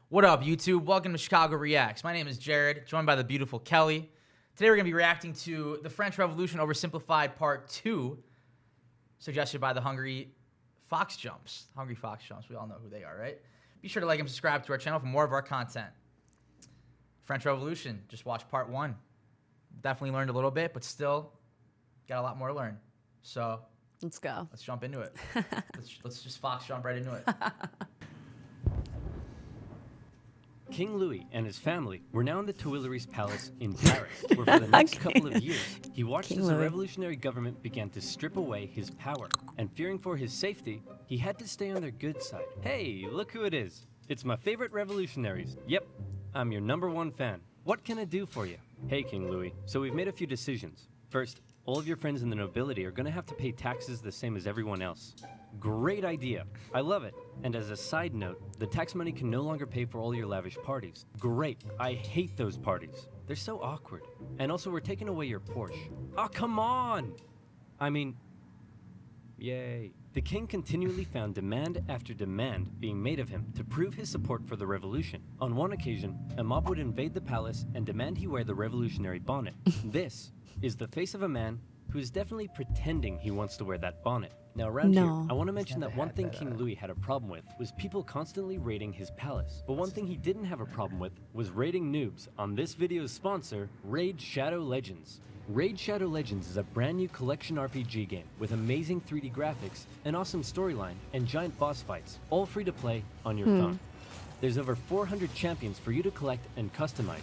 What up, YouTube? Welcome to Chicago Reacts. My name is Jared, joined by the beautiful Kelly. Today we're going to be reacting to the French Revolution Oversimplified Part 2, suggested by the Hungry Fox Jumps. Hungry Fox Jumps, we all know who they are, right? Be sure to like and subscribe to our channel for more of our content. French Revolution, just watched Part 1. Definitely learned a little bit, but still got a lot more to learn. So let's go. Let's jump into it. let's just Fox jump right into it. King Louis and his family were now in the Tuileries Palace in Paris, where for the next couple of years, he watched as the revolutionary government began to strip away his power. And fearing for his safety, he had to stay on their good side. Hey, look who it is. It's my favorite revolutionaries. Yep, I'm your #1 fan. What can I do for you? Hey, King Louis, so we've made a few decisions. First, all of your friends in the nobility are going to have to pay taxes the same as everyone else. Great idea. I love it. And as a side note, the tax money can no longer pay for all your lavish parties. Great. I hate those parties. They're so awkward. And also, we're taking away your Porsche. Oh, come on! I mean, yay. The king continually found demand after demand being made of him to prove his support for the revolution. On one occasion, a mob would invade the palace and demand he wear the revolutionary bonnet. This is the face of a man who is definitely pretending he wants to wear that bonnet. Now around here, I want to mention that one thing King Louis had a problem with was people constantly raiding his palace. But one thing he didn't have a problem with was raiding noobs on this video's sponsor, Raid Shadow Legends. Raid Shadow Legends is a brand new collection RPG game with amazing 3D graphics, an awesome storyline, and giant boss fights, all free to play on your phone. There's over 400 champions for you to collect and customize,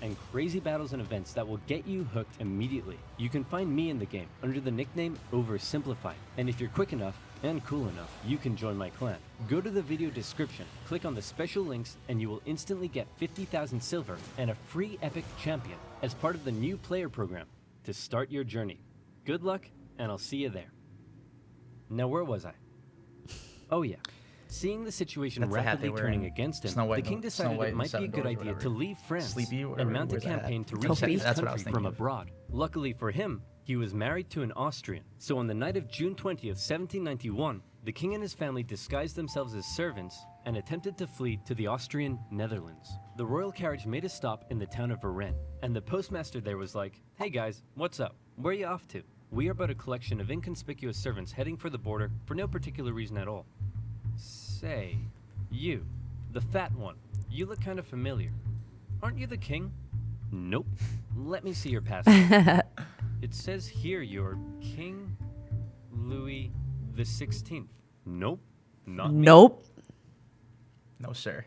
and crazy battles and events that will get you hooked immediately. You can find me in the game under the nickname OverSimplified, and if you're quick enough and cool enough, you can join my clan. Go to the video description, click on the special links, and you will instantly get 50,000 silver and a free epic champion as part of the new player program to start your journey. Good luck, and I'll see you there. Now, where was I? Oh yeah. Seeing the situation rapidly turning against him, the king decided it might be a good idea to leave France and mount a campaign to reset his country from abroad. Luckily for him, he was married to an Austrian. So on the night of June 20th, 1791, the king and his family disguised themselves as servants and attempted to flee to the Austrian Netherlands. The royal carriage made a stop in the town of Varennes, and the postmaster there was like, "Hey guys, what's up? Where are you off to? We are but a collection of inconspicuous servants heading for the border for no particular reason at all." Say, you, the fat one, you look kind of familiar. Aren't you the king? Nope. Let me see your passport. It says here you're King Louis the 16th. Nope. Not me. Nope. No, sir.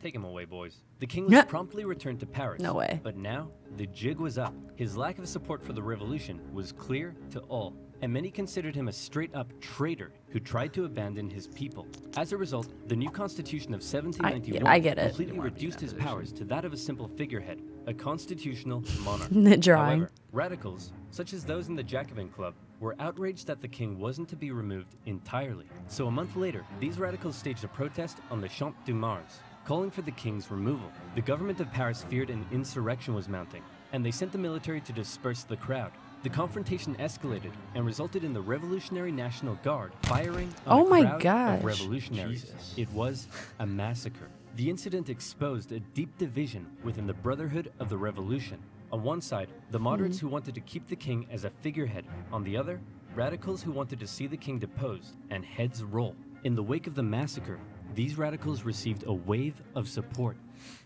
Take him away, boys. The king was promptly returned to Paris. No way. But now, the jig was up. His lack of support for the revolution was clear to all, and many considered him a straight-up traitor who tried to abandon his people. As a result, the new constitution of 1791 I get it. completely reduced his powers to that of a simple figurehead, a constitutional monarch. The drawing. However, radicals, such as those in the Jacobin Club, were outraged that the king wasn't to be removed entirely. So a month later, these radicals staged a protest on the Champ de Mars, calling for the king's removal. The government of Paris feared an insurrection was mounting, and they sent the military to disperse the crowd. The confrontation escalated and resulted in the Revolutionary National Guard firing on a crowd of revolutionaries. It was a massacre. The incident exposed a deep division within the Brotherhood of the Revolution. On one side, the moderates who wanted to keep the king as a figurehead. On the other, radicals who wanted to see the king deposed and heads roll. In the wake of the massacre, these radicals received a wave of support.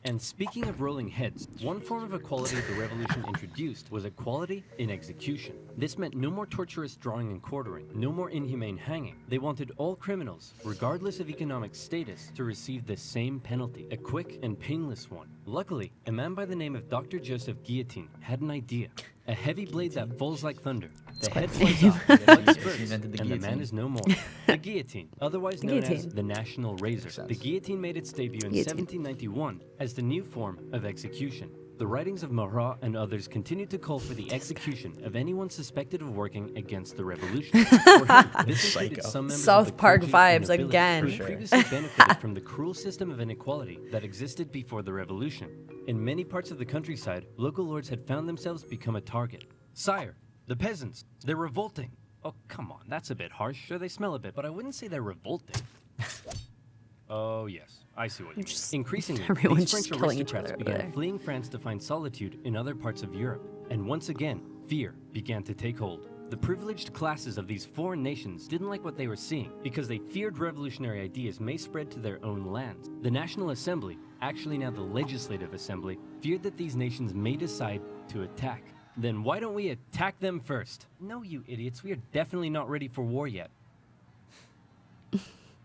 And speaking of rolling heads, one form of equality the revolution introduced was equality in execution. This meant no more torturous drawing and quartering, no more inhumane hanging. They wanted all criminals, regardless of economic status, to receive the same penalty, a quick and painless one. Luckily, a man by the name of Dr. Joseph Guillotine had an idea. A heavy blade that falls like thunder. The head flies off, like spurs, and the man is no more. The guillotine, otherwise known as the National Razor. The guillotine made its debut in 1791 as the new form of execution. The writings of Marat and others continued to call for the execution of anyone suspected of working against the revolution. This included some members South of the Park clergy vibes and nobility again. who previously benefited from the cruel system of inequality that existed before the revolution. In many parts of the countryside, local lords had found themselves become a target. "Sire, the peasants, they're revolting." Oh, come on, that's a bit harsh. Sure, they smell a bit, but I wouldn't say they're revolting. Oh, yes, I see what you mean. Increasingly, everyone's these French just killing each aristocrats other over began there. fleeing France to find solitude in other parts of Europe. And once again, fear began to take hold. The privileged classes of these foreign nations didn't like what they were seeing because they feared revolutionary ideas may spread to their own lands. The National Assembly, actually now the Legislative Assembly, feared that these nations may decide to attack. Then why don't we attack them first? No, you idiots, we are definitely not ready for war yet.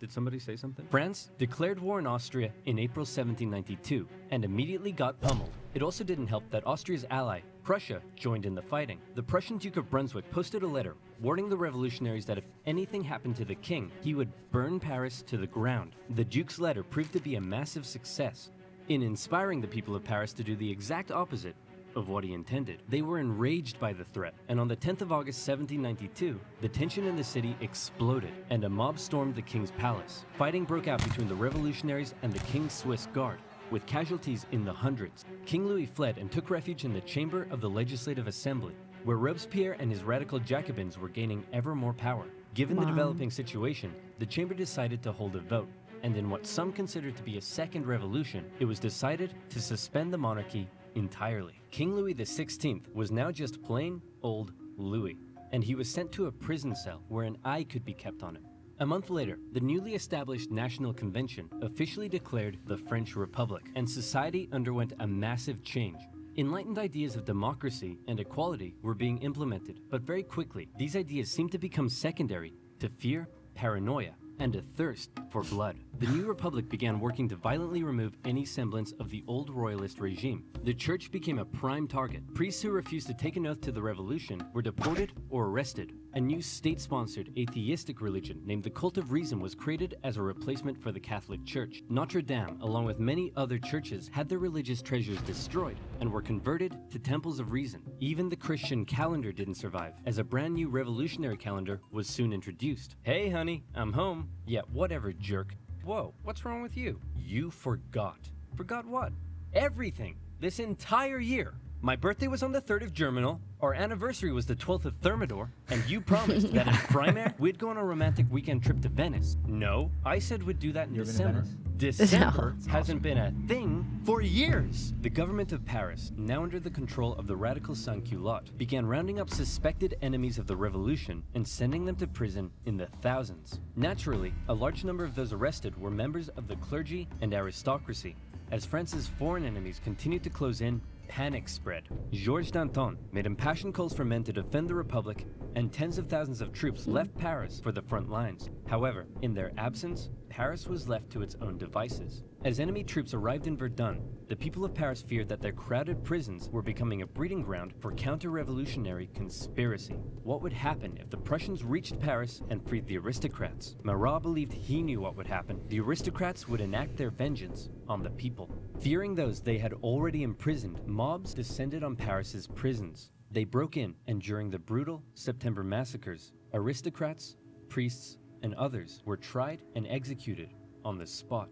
Did somebody say something? France declared war on Austria in April 1792 and immediately got pummeled. It also didn't help that Austria's ally, Prussia, joined in the fighting. The Prussian Duke of Brunswick posted a letter warning the revolutionaries that if anything happened to the king, he would burn Paris to the ground. The Duke's letter proved to be a massive success in inspiring the people of Paris to do the exact opposite of what he intended. They were enraged by the threat, and on the 10th of August 1792, the tension in the city exploded, and a mob stormed the king's palace. Fighting broke out between the revolutionaries and the king's Swiss guard, with casualties in the hundreds. King Louis fled and took refuge in the chamber of the Legislative Assembly, where Robespierre and his radical Jacobins were gaining ever more power. Given the developing situation, the chamber decided to hold a vote, and in what some considered to be a second revolution, it was decided to suspend the monarchy entirely. King Louis XVI was now just plain old Louis, and he was sent to a prison cell where an eye could be kept on him. A month later, the newly established National Convention officially declared the French Republic, and society underwent a massive change. Enlightened ideas of democracy and equality were being implemented, but very quickly, these ideas seemed to become secondary to fear, paranoia, and a thirst for blood. The new republic began working to violently remove any semblance of the old royalist regime. The church became a prime target. Priests who refused to take an oath to the revolution were deported or arrested. A new state-sponsored atheistic religion named the Cult of Reason was created as a replacement for the Catholic Church. Notre Dame, along with many other churches, had their religious treasures destroyed and were converted to temples of reason. Even the Christian calendar didn't survive, as a brand new revolutionary calendar was soon introduced. Hey honey, I'm home. Yeah, whatever, jerk. Whoa, what's wrong with you? You forgot. Forgot what? Everything. This entire year. My birthday was on the 3rd of Germinal, our anniversary was the 12th of Thermidor, and you promised that in Frimaire we'd go on a romantic weekend trip to Venice. No, I said we'd do that in December. December hasn't been a thing for years. The government of Paris, now under the control of the radical sans-culottes, began rounding up suspected enemies of the revolution and sending them to prison in the thousands. Naturally, a large number of those arrested were members of the clergy and aristocracy. As France's foreign enemies continued to close in, panic spread. Georges Danton made impassioned calls for men to defend the Republic, and tens of thousands of troops left Paris for the front lines. However, in their absence, Paris was left to its own devices. As enemy troops arrived in Verdun, the people of Paris feared that their crowded prisons were becoming a breeding ground for counter-revolutionary conspiracy. What would happen if the Prussians reached Paris and freed the aristocrats? Marat believed he knew what would happen. The aristocrats would enact their vengeance on the people. Fearing those they had already imprisoned, mobs descended on Paris's prisons. They broke in, and during the brutal September massacres, aristocrats, priests, and others were tried and executed on the spot.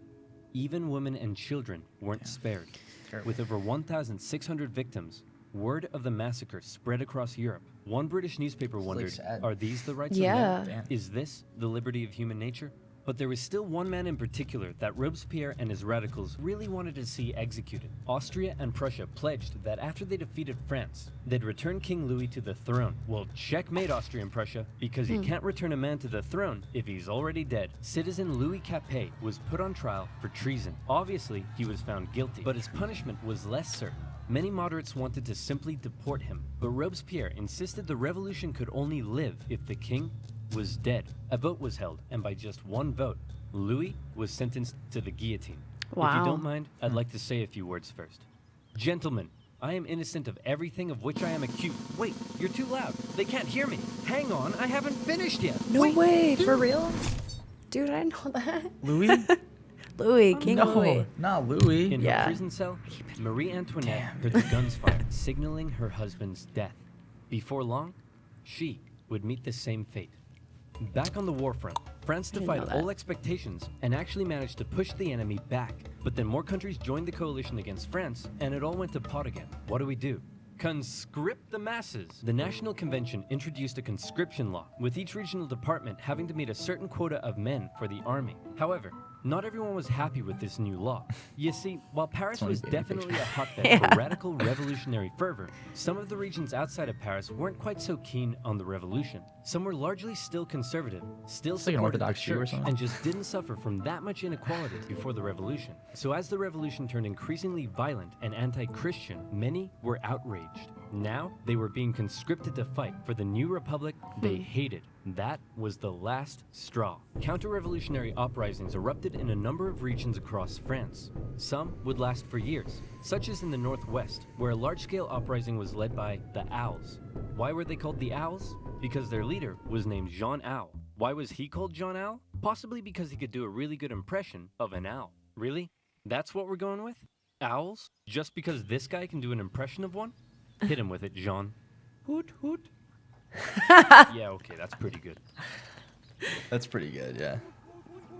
Even women and children weren't spared. With over 1,600 victims, word of the massacre spread across Europe. One British newspaper wondered, are these the rights of men? Is this the liberty of human nature? But there was still one man in particular that Robespierre and his radicals really wanted to see executed. Austria and Prussia pledged that after they defeated France, they'd return King Louis to the throne. Well, checkmate Austria and Prussia, because you can't return a man to the throne if he's already dead. Citizen Louis Capet was put on trial for treason. Obviously, he was found guilty, but his punishment was less certain. Many moderates wanted to simply deport him, but Robespierre insisted the revolution could only live if the king was dead. A vote was held, and by just one vote, Louis was sentenced to the guillotine. If you don't mind, I'd like to say a few words first. Gentlemen, I am innocent of everything of which I am accused. Wait, you're too loud. They can't hear me. Hang on, I haven't finished yet. No Wait, way, for real? Dude, I didn't know that. Louis? Louis, King Louis. Not Louis. In her prison cell, Marie Antoinette heard the guns fired, signaling her husband's death. Before long, she would meet the same fate. Back on the war front, France defied all expectations and actually managed to push the enemy back. But then more countries joined the coalition against France, and it all went to pot again. What do? Conscript the masses. The National Convention introduced a conscription law, with each regional department having to meet a certain quota of men for the army. However, not everyone was happy with this new law. You see, while Paris was definitely a hotbed for radical revolutionary fervor, some of the regions outside of Paris weren't quite so keen on the revolution. Some were largely still conservative, still like an supported the Orthodox Jew or church, something. and just didn't suffer from that much inequality before the revolution. So as the revolution turned increasingly violent and anti-Christian, many were outraged. Now, they were being conscripted to fight for the new republic they hated. That was the last straw. Counter-revolutionary uprisings erupted in a number of regions across France. Some would last for years, such as in the northwest, where a large-scale uprising was led by the Owls. Why were they called the Owls? Because their leader was named Jean Owl. Why was he called Jean Owl? Possibly because he could do a really good impression of an owl. Really? That's what we're going with? Owls? Just because this guy can do an impression of one? Hit him with it, Jean. Hoot, hoot. Yeah, okay, that's pretty good. That's pretty good, yeah.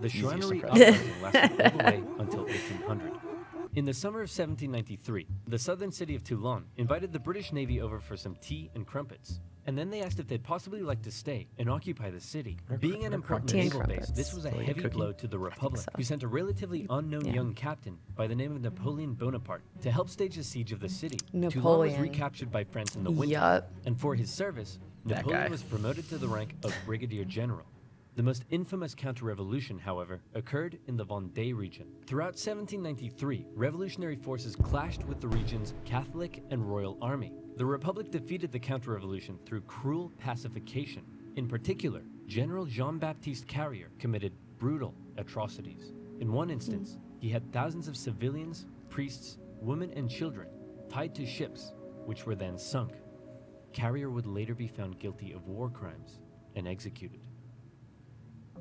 The Easier Shrinery surprise. uprising lasted all the way until 1800. In the summer of 1793, the southern city of Toulon invited the British Navy over for some tea and crumpets. And then they asked if they'd possibly like to stay and occupy the city. Being an important Tea and naval base, crumpets. this was a Like a heavy cookie? blow to the Republic, so. who sent a relatively unknown Yeah. young captain by the name of Napoleon Bonaparte to help stage the siege of the city. Toulon was Napoleon. recaptured by France in the winter, Yup. and for his service, That Napoleon guy. was promoted to the rank of brigadier general. The most infamous counter-revolution, however, occurred in the Vendée region. Throughout 1793, revolutionary forces clashed with the region's Catholic and Royal Army. The Republic defeated the counter-revolution through cruel pacification. In particular, General Jean-Baptiste Carrier committed brutal atrocities. In one instance, he had thousands of civilians, priests, women, and children tied to ships, which were then sunk. Carrier would later be found guilty of war crimes and executed.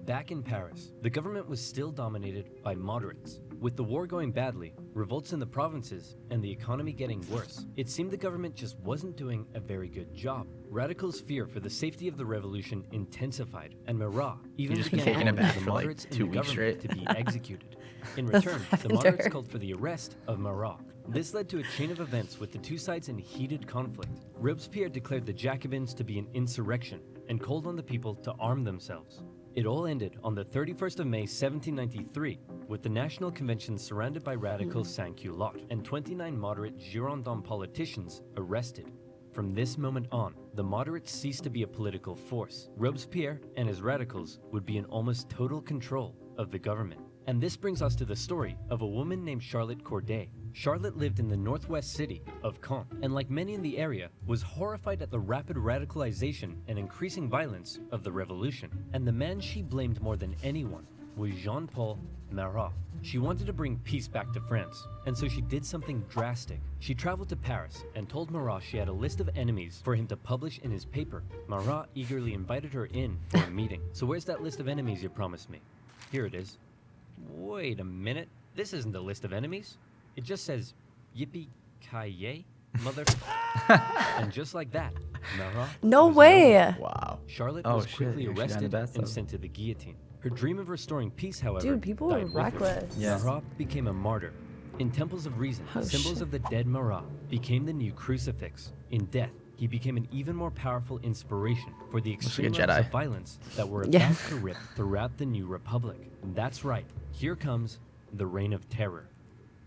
Back in Paris, the government was still dominated by moderates. With the war going badly, revolts in the provinces, and the economy getting worse, it seemed the government just wasn't doing a very good job. Radicals' fear for the safety of the revolution intensified, and Marat even just been began taking a calling bath for the for, like, moderates in 2 the weeks government straight. to be executed. In return, the lavender. moderates called for the arrest of Marat. This led to a chain of events with the two sides in heated conflict. Robespierre declared the Jacobins to be an insurrection and called on the people to arm themselves. It all ended on the 31st of May 1793 with the National Convention surrounded by radical sans-culottes and 29 moderate Girondin politicians arrested. From this moment on, the moderates ceased to be a political force. Robespierre and his radicals would be in almost total control of the government. And this brings us to the story of a woman named Charlotte Corday. Charlotte lived in the northwest city of Caen, and like many in the area, was horrified at the rapid radicalization and increasing violence of the revolution. And the man she blamed more than anyone was Jean-Paul Marat. She wanted to bring peace back to France, and so she did something drastic. She traveled to Paris and told Marat she had a list of enemies for him to publish in his paper. Marat eagerly invited her in for a meeting. So where's that list of enemies you promised me? Here it is. Wait a minute. This isn't a list of enemies. It just says, yippee-ki-yay, mother... And just like that, Marat No was way. nowhere. Wow. Charlotte Oh, was shit, quickly yeah, she got in the arrested bathtub. and sent to the guillotine. Her dream of restoring peace, however, Dude, people were died with her. reckless. Yeah. Marat became a martyr. In temples of reason, Oh, symbols shit. of the dead Marat became the new crucifix. In death, he became an even more powerful inspiration for the Looks extreme like a levels Jedi. of violence that were Yeah. about to rip throughout the new republic. That's right, here comes the Reign of Terror.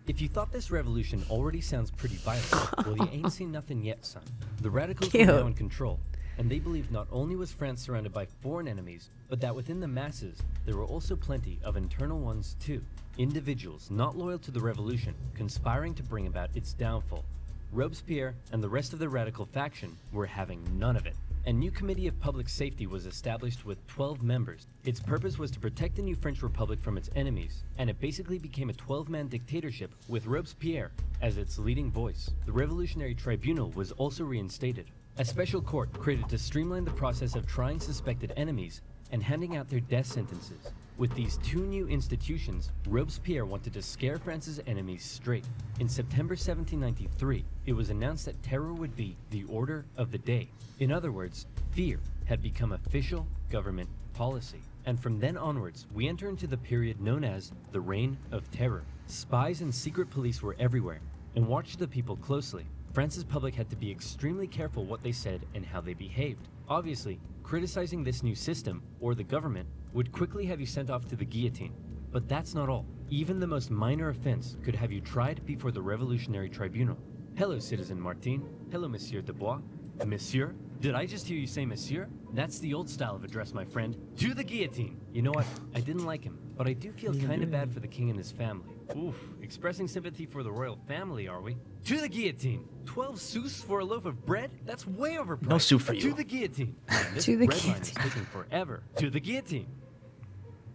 If you thought this revolution already sounds pretty violent, well, you ain't seen nothing yet, son. The radicals were now Cute. in control, and they believed not only was France surrounded by foreign enemies, but that within the masses, there were also plenty of internal ones too. Individuals not loyal to the revolution, conspiring to bring about its downfall. Robespierre and the rest of the radical faction were having none of it. A new committee of public safety was established with 12 members. Its purpose was to protect the new French Republic from its enemies, and it basically became a 12-man dictatorship with Robespierre as its leading voice. The Revolutionary Tribunal was also reinstated, a special court created to streamline the process of trying suspected enemies and handing out their death sentences. With these two new institutions, Robespierre wanted to scare France's enemies straight. In September 1793, it was announced that terror would be the order of the day. In other words, fear had become official government policy. And from then onwards, we enter into the period known as the Reign of Terror. Spies and secret police were everywhere and watched the people closely. France's public had to be extremely careful what they said and how they behaved. Obviously, criticizing this new system, or the government, would quickly have you sent off to the guillotine. But that's not all. Even the most minor offense could have you tried before the Revolutionary Tribunal. Hello, Citizen Martin. Hello, Monsieur Dubois. Monsieur? Did I just hear you say monsieur? That's the old style of address, my friend. To the guillotine! You know what? I didn't like him, but I do feel kind of bad for the king and his family. Oof, expressing sympathy for the royal family, are we? To the guillotine! 12 sous for a loaf of bread? That's way overpriced. No sou for you. To the guillotine! Man, this To the bread line is guillotine. taking forever. To the guillotine!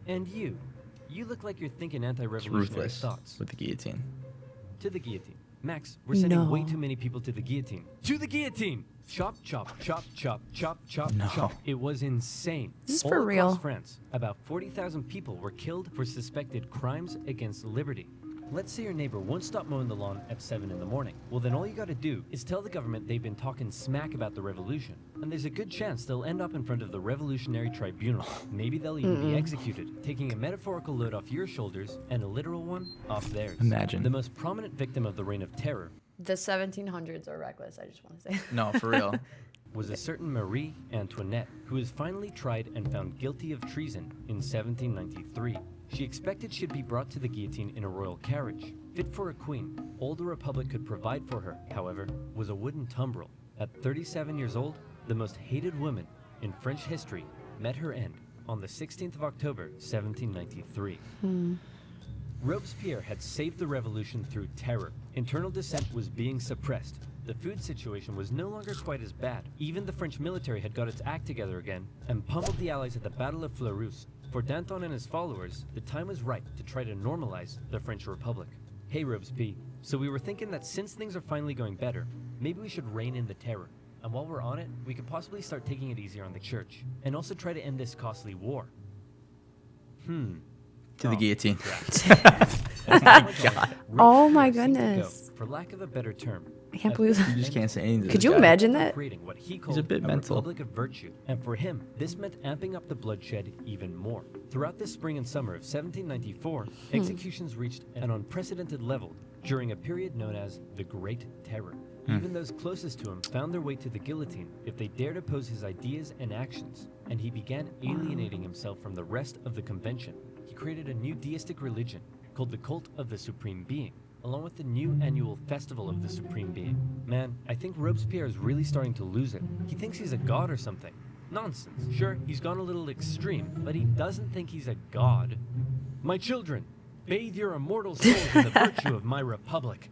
And you look like you're thinking anti-revolutionary Ruthless thoughts. with the guillotine. To the guillotine. Max, we're sending way No. too many people to the guillotine. To the guillotine! Chop, chop, chop, chop, chop, chop, No. chop. It was insane. This is All for across real. France, about 40,000 people were killed for suspected crimes against liberty. Let's say your neighbor won't stop mowing the lawn at 7 in the morning. Well, then all you gotta do is tell the government they've been talking smack about the revolution. And there's a good chance they'll end up in front of the Revolutionary Tribunal. Maybe they'll even be executed, taking a metaphorical load off your shoulders and a literal one off theirs. Imagine. The most prominent victim of the Reign of Terror The 1700s are reckless. I just want to say. No, for real. was a certain Marie Antoinette, who was finally tried and found guilty of treason in 1793. She expected she'd be brought to the guillotine in a royal carriage. Fit for a queen, all the Republic could provide for her, however, was a wooden tumbril. At 37 years old, the most hated woman in French history met her end on the 16th of October, 1793. Robespierre had saved the revolution through terror. Internal dissent was being suppressed. The food situation was no longer quite as bad. Even the French military had got its act together again and pummeled the Allies at the Battle of Fleurus. For Danton and his followers, the time was right to try to normalize the French Republic. Hey Robespierre, so we were thinking that since things are finally going better, maybe we should rein in the terror. And while we're on it, we could possibly start taking it easier on the church, and also try to end this costly war. To the guillotine. Oh my goodness. For lack of a better term, I can't believe You that. just can't say anything. to Could this you guy. imagine that? creating what he called a bit mental. Republic of Virtue. And for him, this meant amping up the bloodshed even more. Throughout the spring and summer of 1794, executions reached an unprecedented level during a period known as the Great Terror. Even those closest to him found their way to the guillotine if they dared oppose his ideas and actions, and he began alienating himself from the rest of the convention. He created a new deistic religion called the Cult of the Supreme Being, along with the new annual Festival of the Supreme Being. Man, I think Robespierre is really starting to lose it. He thinks he's a god or something. Nonsense. Sure, he's gone a little extreme, but he doesn't think he's a god. My children, bathe your immortal souls in the virtue of my republic.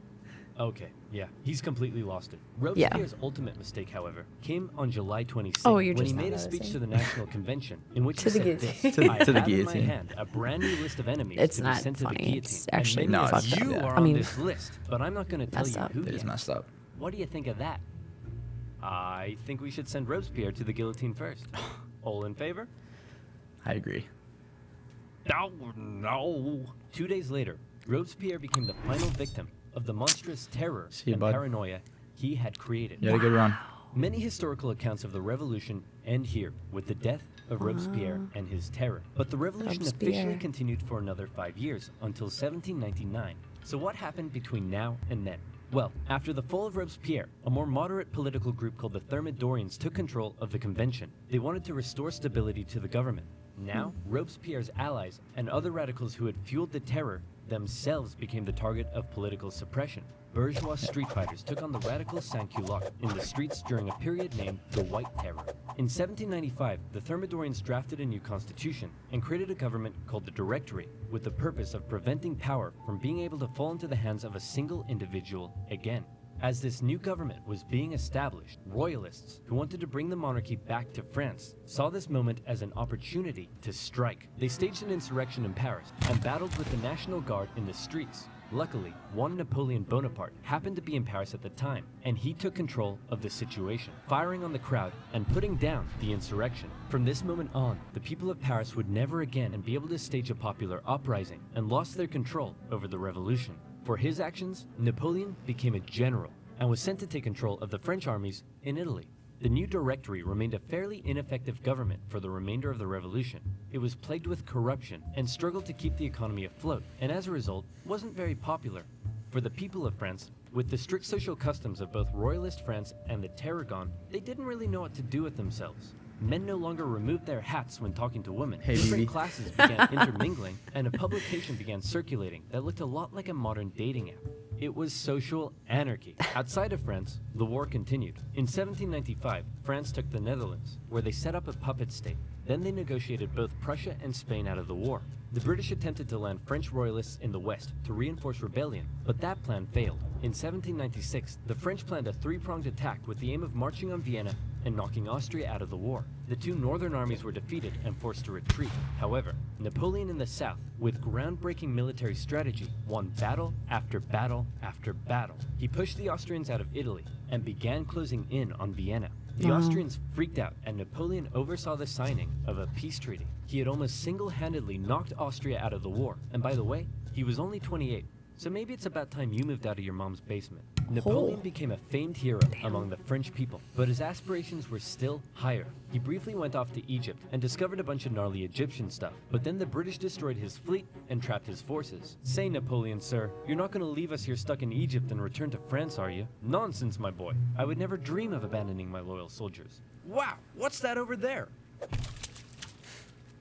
Okay, yeah, he's completely lost it. Robespierre's ultimate mistake, however, came on July 26th Oh, you're when just he not made a speech noticing. to the National Convention in which To he the said guillotine. this, I To the have in my guillotine. hand a brand new list of enemies It's to be not sent to the funny. guillotine. It's And actually many of fucked up, you yeah. are I on mean, this list, but I'm not going to tell messed you up. who It is yet. messed up. What do you think of that? I think we should send Robespierre to the guillotine first. All in favor? I agree. No. 2 days later, Robespierre became the final victim of the monstrous terror See you, and bud. paranoia he had created. You had a good run. Many historical accounts of the revolution end here with the death of Robespierre and his terror. But the revolution officially Robespierre. continued for another 5 years until 1799. So what happened between now and then? Well, after the fall of Robespierre, a more moderate political group called the Thermidorians took control of the convention. They wanted to restore stability to the government. Now, Robespierre's allies and other radicals who had fueled the terror themselves became the target of political suppression. Bourgeois street fighters took on the radical sans-culottes in the streets during a period named the White Terror. In 1795, the Thermidorians drafted a new constitution and created a government called the Directory, with the purpose of preventing power from being able to fall into the hands of a single individual again. As this new government was being established, royalists who wanted to bring the monarchy back to France saw this moment as an opportunity to strike. They staged an insurrection in Paris and battled with the National Guard in the streets. Luckily, one Napoleon Bonaparte happened to be in Paris at the time, and he took control of the situation, firing on the crowd and putting down the insurrection. From this moment on, the people of Paris would never again be able to stage a popular uprising and lost their control over the revolution. For his actions, Napoleon became a general and was sent to take control of the French armies in Italy. The new Directory remained a fairly ineffective government for the remainder of the revolution. It was plagued with corruption and struggled to keep the economy afloat, and as a result, wasn't very popular. For the people of France, with the strict social customs of both royalist France and the terror gone, they didn't really know what to do with themselves. Men no longer removed their hats when talking to women. Hey, Different Vivi. classes began intermingling, and a publication began circulating that looked a lot like a modern dating app. It was social anarchy. Outside of France, the war continued. In 1795, France took the Netherlands, where they set up a puppet state. Then they negotiated both Prussia and Spain out of the war. The British attempted to land French royalists in the west to reinforce rebellion, but that plan failed. In 1796, the French planned a three-pronged attack with the aim of marching on Vienna and knocking Austria out of the war. The two northern armies were defeated and forced to retreat. However, Napoleon in the south, with groundbreaking military strategy, won battle after battle after battle. He pushed the Austrians out of Italy and began closing in on Vienna. The Austrians freaked out, and Napoleon oversaw the signing of a peace treaty. He had almost single-handedly knocked Austria out of the war, and by the way, he was only 28, so maybe it's about time you moved out of your mom's basement. Napoleon became a famed hero among the French people, but his aspirations were still higher. He briefly went off to Egypt and discovered a bunch of gnarly Egyptian stuff, but then the British destroyed his fleet and trapped his forces. Say, Napoleon, sir, you're not going to leave us here stuck in Egypt and return to France, are you? Nonsense, my boy. I would never dream of abandoning my loyal soldiers. Wow, what's that over there?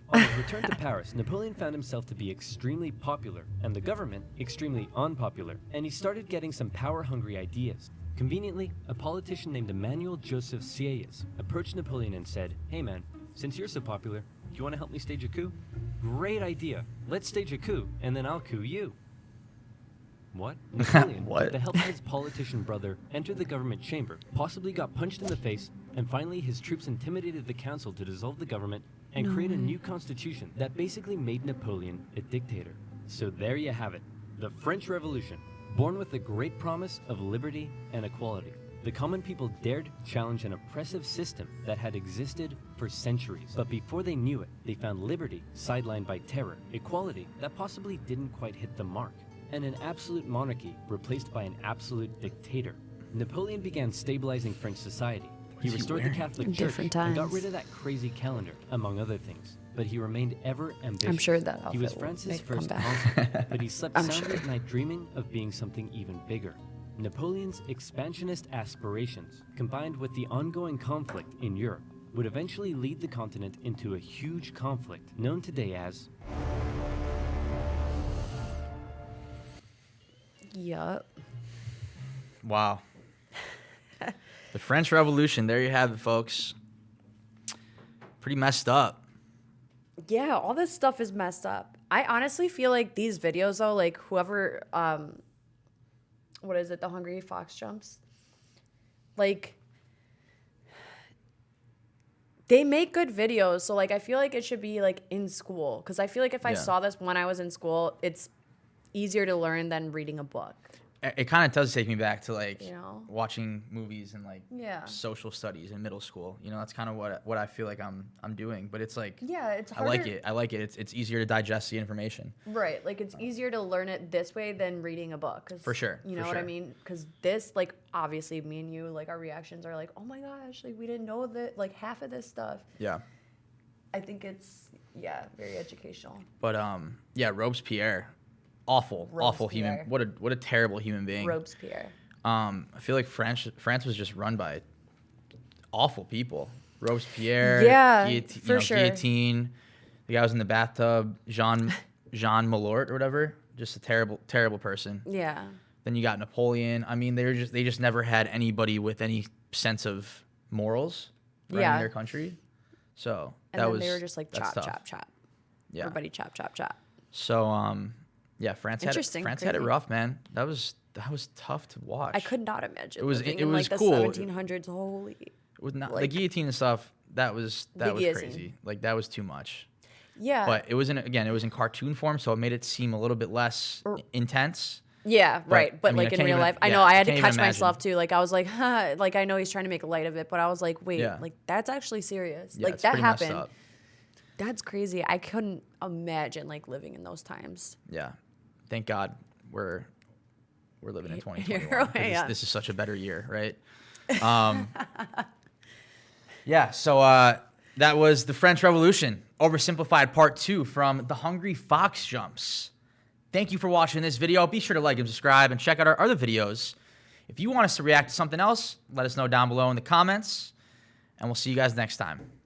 On his return to Paris, Napoleon found himself to be extremely popular, and the government extremely unpopular, and he started getting some power-hungry ideas. Conveniently, a politician named Emmanuel Joseph Sieyès approached Napoleon and said, "Hey man, since you're so popular, do you want to help me stage a coup?" "Great idea. Let's stage a coup, and then I'll coup you." What? Napoleon, What? with the help of his politician brother, entered the government chamber, possibly got punched in the face, and finally his troops intimidated the council to dissolve the government and create a new constitution that basically made Napoleon a dictator. So there you have it, the French Revolution, born with the great promise of liberty and equality. The common people dared challenge an oppressive system that had existed for centuries. But before they knew it, they found liberty sidelined by terror, equality that possibly didn't quite hit the mark, and an absolute monarchy replaced by an absolute dictator. Napoleon began stabilizing French society. He restored the Catholic Church Different and got times. rid of that crazy calendar, among other things. But he remained ever ambitious. I'm sure that He was outfit will France's make a first comeback. consul, but he slept I'm soundly sure. at night dreaming of being something even bigger. Napoleon's expansionist aspirations, combined with the ongoing conflict in Europe, would eventually lead the continent into a huge conflict known today as Yup. Wow. The French Revolution. There you have it, folks. Pretty messed up. Yeah, all this stuff is messed up. I honestly feel like these videos, though, like whoever, what is it, the Hungry Fox Jumps? Like, they make good videos. So, like, I feel like it should be, like, in school. Because I feel like if I Yeah. saw this when I was in school, it's easier to learn than reading a book. It kind of does take me back to like You know? watching movies and like Yeah. social studies in middle school. You know, that's kind of what I feel like I'm doing. But it's like Yeah, it's I harder. like it. I like it. It's easier to digest the information. Right. Like, it's easier to learn it this way than reading a book. 'Cause, For sure, You for know what I sure. mean? Because this, like, obviously, me and you, like, our reactions are like, oh my gosh, like, we didn't know that, like, half of this stuff. Yeah. I think it's, yeah, very educational. But yeah, Robespierre, awful human. Robespierre. What a terrible human being. Robespierre. I feel like France was just run by awful people. Robespierre, Yeah, for sure. Guillotine, the guy was in the bathtub, Jean Malort or whatever, just a terrible person. Yeah. Then you got Napoleon. I mean, they just never had anybody with any sense of morals running Yeah. their country. So And that then was they were just like, that's chop, tough. chop, chop. Yeah. Everybody chop, chop, chop. So yeah, France had Interesting, it crazy. rough, man. That was tough to watch. I could not imagine. It was- living it in, was like, cool. the 1700s. Holy. It was not the like- guillotine and stuff. That was guillotine. crazy. Like that was too much. Yeah. But it was in cartoon form, so it made it seem a little bit less intense. Yeah, right. But I mean, like I in can't real even- life, I yeah, know I I had to can't even catch myself imagine. too. Like I was like, huh, like I know he's trying to make light of it, but I was like, wait, Yeah. like that's actually serious. Yeah, like it's that pretty messed happened. up. That's crazy. I couldn't imagine like living in those times. Yeah. Thank God we're living in Here 2021. 'cause I am. this is such a better year, right? Yeah. So that was the French Revolution, oversimplified part 2 from the Hungry Fox Jumps. Thank you for watching this video. Be sure to like and subscribe and check out our other videos. If you want us to react to something else, let us know down below in the comments, and we'll see you guys next time.